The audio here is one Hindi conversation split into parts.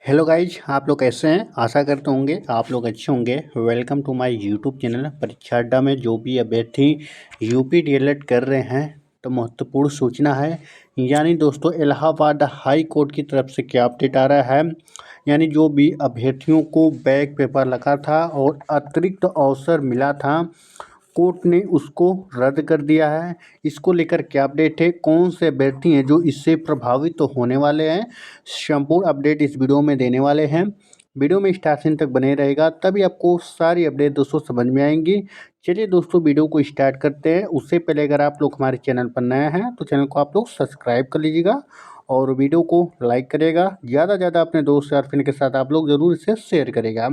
हेलो गाइज, आप लोग कैसे हैं। आशा करते होंगे आप लोग अच्छे होंगे। Welcome to my YouTube channel. Pariksha Adda में जो भी अभ्यर्थी यूपी डीएलएड कर रहे हैं तो महत्वपूर्ण सूचना है। यानी दोस्तों, इलाहाबाद हाई कोर्ट की तरफ से क्या अपडेट आ रहा है। यानी जो भी अभ्यर्थियों को बैक पेपर लगा था और अतिरिक्त अवसर मिला था, कोर्ट ने उसको रद्द कर दिया है। इसको लेकर क्या अपडेट है, कौन से अभ्यर्थी हैं जो इससे प्रभावित तो होने वाले हैं, संपूर्ण अपडेट इस वीडियो में देने वाले हैं। वीडियो में स्टार्टिंग तक बने रहेगा, तभी आपको सारी अपडेट दोस्तों समझ में आएंगी। चलिए दोस्तों, वीडियो को स्टार्ट करते हैं। उससे पहले अगर आप लोग हमारे चैनल पर नया हैं तो चैनल को आप लोग सब्सक्राइब कर लीजिएगा और वीडियो को लाइक करेगा। ज़्यादा से ज़्यादा अपने दोस्त यार फ्रेंड के साथ आप लोग ज़रूर इसे शेयर करेगा।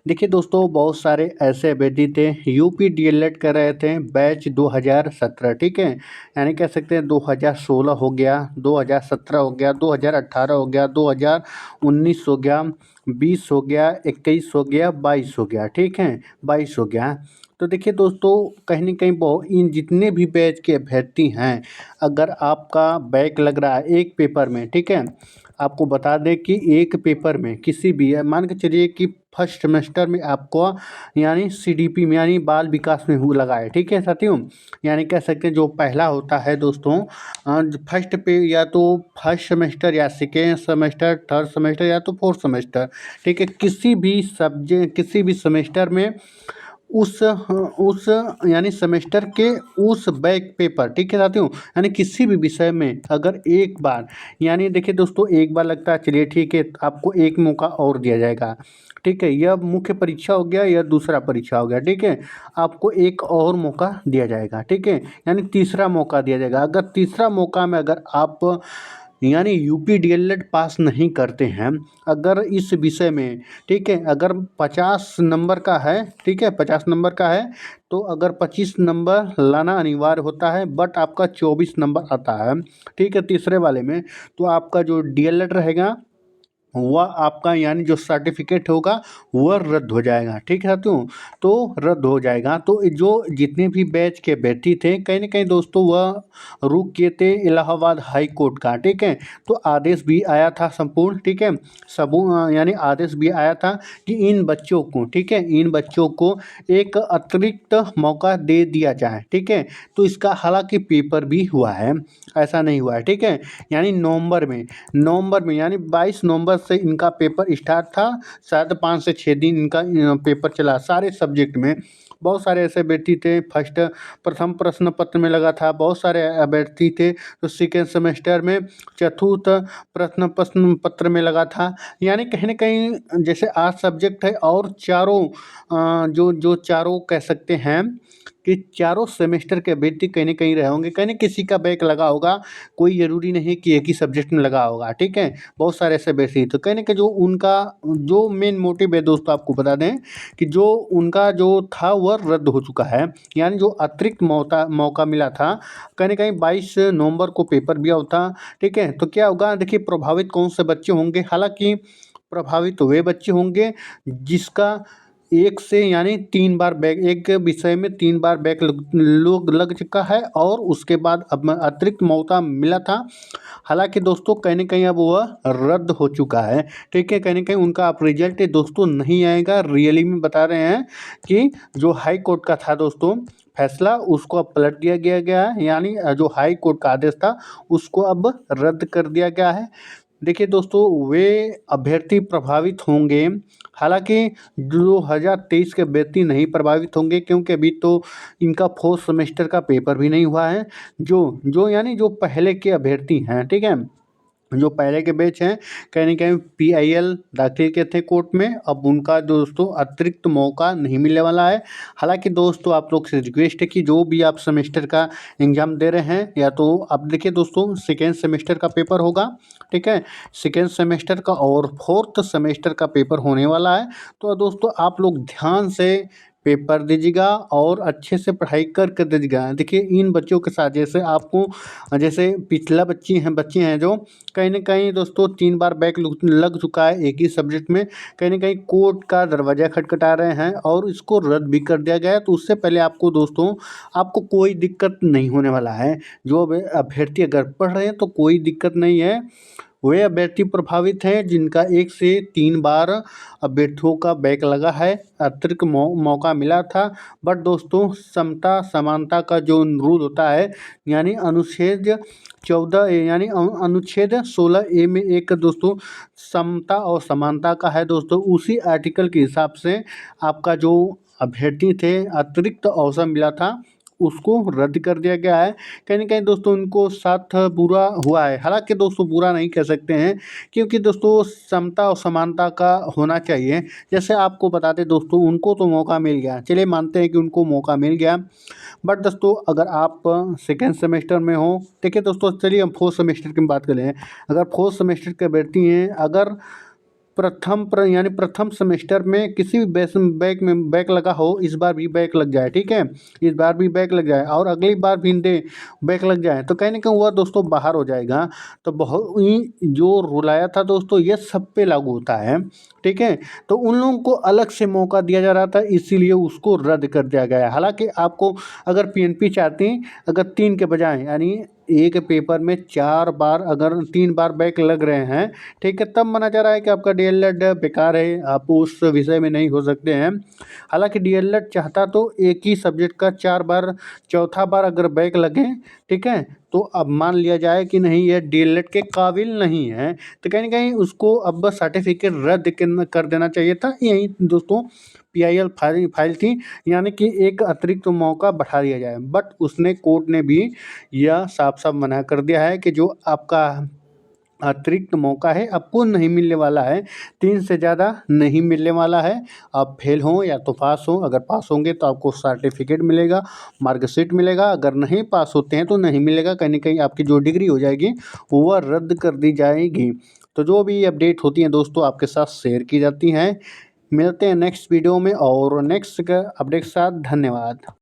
देखिए दोस्तों, बहुत सारे ऐसे अभ्यर्थी थे यूपी डीएलएड कर रहे थे बैच 2017, ठीक है। यानी कह सकते हैं 2016 हो गया, 2017 हो गया, 2018 हो गया, 2019 हो गया, 20 हो गया, 21 हो गया, 22 हो गया, ठीक है, 22 हो गया। तो देखिए दोस्तों, कहीं ना कहीं बहुत इन जितने भी बैच के अभ्यर्थी हैं, अगर आपका बैक लग रहा है एक पेपर में, ठीक है, आपको बता दें कि एक पेपर में किसी भी मान के चलिए कि फर्स्ट सेमेस्टर में आपको यानी सीडीपी में यानी बाल विकास में हो लगा है, ठीक है साथियों। यानी कह सकते हैं जो पहला होता है दोस्तों, फर्स्ट पे या तो फर्स्ट सेमेस्टर या सेकेंड सेमेस्टर, थर्ड सेमेस्टर या तो फोर्थ सेमेस्टर, ठीक है, किसी भी सब्जेक्ट किसी भी सेमेस्टर में उस यानी सेमेस्टर के उस बैक पेपर, ठीक है साथियों, यानी किसी भी विषय में अगर एक बार, यानी देखिए दोस्तों, एक बार लगता है, चलिए ठीक है, आपको एक मौका और दिया जाएगा, ठीक है। यह मुख्य परीक्षा हो गया, यह दूसरा परीक्षा हो गया, ठीक है। आपको एक और मौका दिया जाएगा, ठीक है, यानी तीसरा मौका दिया जाएगा। अगर तीसरा मौका में अगर आप यानी यूपी डीएलएड पास नहीं करते हैं, अगर इस विषय में, ठीक है, अगर 50 नंबर का है, ठीक है, 50 नंबर का है, तो अगर 25 नंबर लाना अनिवार्य होता है, बट आपका 24 नंबर आता है, ठीक है, तीसरे वाले में, तो आपका जो डीएलएड रहेगा वह आपका यानी जो सर्टिफिकेट होगा वह रद्द हो जाएगा, ठीक है साथियों। तो रद्द हो जाएगा। तो जो जितने भी बैच के अभ्यर्थी थे, कहीं ना कहीं दोस्तों वह रुक किए थे इलाहाबाद हाई कोर्ट का, ठीक है। तो आदेश भी आया था संपूर्ण, ठीक है, यानी आदेश भी आया था कि इन बच्चों को, ठीक है, इन बच्चों को एक अतिरिक्त मौका दे दिया जाए, ठीक है। तो इसका हालांकि पेपर भी हुआ है, ऐसा नहीं हुआ है, ठीक है। यानी नवंबर में यानी 22 नवंबर से इनका पेपर स्टार्ट था। शायद 5 से 6 दिन इनका पेपर चला सारे सब्जेक्ट में। बहुत सारे ऐसे अभ्यर्थी थे फर्स्ट प्रथम प्रश्न पत्र में लगा था, बहुत सारे अभ्यर्थी थे तो सेकेंड सेमेस्टर में चतुर्थ प्रश्न पत्र में लगा था। यानी कहीं ना कहीं जैसे 8 सब्जेक्ट है और चारों जो जो चारों कह सकते हैं कि चारों सेमेस्टर के अभ्यर्थी कहीं ना कहीं रहे होंगे, कहीं ना किसी का बैक लगा होगा। कोई ज़रूरी नहीं कि एक ही सब्जेक्ट में लगा होगा, ठीक है। बहुत सारे ऐसे अभ्यर्थी तो कहीं ना कहीं जो उनका जो मेन मोटिव है दोस्तों, आपको बता दें कि जो उनका जो था वह रद्द हो चुका है। यानी जो अतिरिक्त मौका मिला था, कहीं ना कहीं 22 नवंबर को पेपर भी होता, ठीक है। तो क्या होगा, देखिए प्रभावित कौन से बच्चे होंगे। हालांकि प्रभावित वे बच्चे होंगे जिसका एक से यानी 3 बार बैक, एक विषय में 3 बार बैक लग चुका है और उसके बाद अब अतिरिक्त मौका मिला था। हालांकि दोस्तों कहीं ना कहीं अब वह रद्द हो चुका है, ठीक है। कहीं ना कहीं उनका अब रिजल्ट दोस्तों नहीं आएगा। रियली में बता रहे हैं कि जो हाई कोर्ट का था दोस्तों फैसला, उसको अब पलट दिया गया है। यानी जो हाई कोर्ट का आदेश था उसको अब रद्द कर दिया गया है। देखिए दोस्तों, वे अभ्यर्थी प्रभावित होंगे, हालांकि 2023 के अभ्यर्थी नहीं प्रभावित होंगे, क्योंकि अभी तो इनका फोर्थ सेमेस्टर का पेपर भी नहीं हुआ है। जो जो यानी जो पहले के अभ्यर्थी हैं, ठीक है, जो पहले के बैच हैं, कहीं ना कहीं पीआईएल दाखिल किए थे कोर्ट में, अब उनका दोस्तों अतिरिक्त मौका नहीं मिलने वाला है। हालांकि दोस्तों आप लोग से रिक्वेस्ट है कि जो भी आप सेमेस्टर का एग्ज़ाम दे रहे हैं, या तो अब देखिए दोस्तों सेकेंड सेमेस्टर का पेपर होगा, ठीक है, सेकेंड सेमेस्टर का और फोर्थ सेमेस्टर का पेपर होने वाला है। तो दोस्तों आप लोग ध्यान से पेपर दीजिएगा और अच्छे से पढ़ाई कर दीजिएगा। देखिए इन बच्चों के साथ जैसे आपको, जैसे पिछला बच्चे हैं जो कहीं ना कहीं दोस्तों 3 बार बैक लग चुका है एक ही सब्जेक्ट में, कहीं ना कहीं कोर्ट का दरवाज़ा खटखटा रहे हैं और इसको रद्द भी कर दिया गया है। तो उससे पहले आपको दोस्तों, आपको कोई दिक्कत नहीं होने वाला है। जो अभ्यर्थी अगर पढ़ रहे हैं तो कोई दिक्कत नहीं है, वे अभ्यर्थी प्रभावित हैं जिनका 1 से 3 बार अभ्यर्थियों का बैक लगा है, अतिरिक्त मौका मिला था। बट दोस्तों समता समानता का जो रूल होता है, यानी अनुच्छेद 14 यानी अनुच्छेद 16A में एक दोस्तों समता और समानता का है दोस्तों। उसी आर्टिकल के हिसाब से आपका जो अभ्यर्थी थे अतिरिक्त अवसर मिला था उसको रद्द कर दिया गया है। कहीं न कहीं दोस्तों उनको साथ बुरा हुआ है। हालाँकि दोस्तों बुरा नहीं कह सकते हैं, क्योंकि दोस्तों समता और समानता का होना चाहिए। जैसे आपको बता दें दोस्तों, उनको तो मौका मिल गया, चलिए मानते हैं कि उनको मौका मिल गया। बट दोस्तों अगर आप सेकेंड सेमेस्टर में हो, देखिए दोस्तों चलिए हम फोर्थ सेमेस्टर की बात करें। अगर फोर्थ सेमेस्टर के अभ्यर्थी हैं, अगर यानी प्रथम सेमेस्टर में किसी भी बैक लगा हो, इस बार भी बैक लग जाए, ठीक है, इस बार भी बैक लग जाए और अगली बार भी बैक लग जाए, तो कहीं ना कहीं वह दोस्तों बाहर हो जाएगा। तो बहुत ही जो रूल आया था दोस्तों ये सब पे लागू होता है, ठीक है। तो उन लोगों को अलग से मौका दिया जा रहा था, इसीलिए उसको रद्द कर दिया गया है। हालांकि आपको अगर पीएनपी चाहती, अगर 3 के बजाय यानी एक पेपर में 4 बार अगर 3 बार बैक लग रहे हैं, ठीक है, तब माना जा रहा है कि आपका डीएलएड बेकार है, आप उस विषय में नहीं हो सकते हैं। हालांकि डीएलएड चाहता तो एक ही सब्जेक्ट का 4 बार, चौथा बार अगर बैक लगे, ठीक है, तो अब मान लिया जाए कि नहीं ये डीएलएड के काबिल नहीं है, तो कहीं ना कहीं उसको अब सर्टिफिकेट रद्द कर देना चाहिए था। यही दोस्तों पीआईएल फाइल थी, यानी कि एक अतिरिक्त मौका बढ़ा दिया जाए। बट उसने कोर्ट ने भी यह साफ साफ मना कर दिया है कि जो आपका अतिरिक्त मौका है आपको नहीं मिलने वाला है, 3 से ज़्यादा नहीं मिलने वाला है। आप फेल हों या तो पास हों, अगर पास होंगे तो आपको सर्टिफिकेट मिलेगा, मार्कशीट मिलेगा, अगर नहीं पास होते हैं तो नहीं मिलेगा। कहीं ना कहीं आपकी जो डिग्री हो जाएगी वह रद्द कर दी जाएगी। तो जो भी अपडेट होती हैं दोस्तों आपके साथ शेयर की जाती हैं। मिलते हैं नेक्स्ट वीडियो में और नेक्स्ट अपडेट के साथ। धन्यवाद।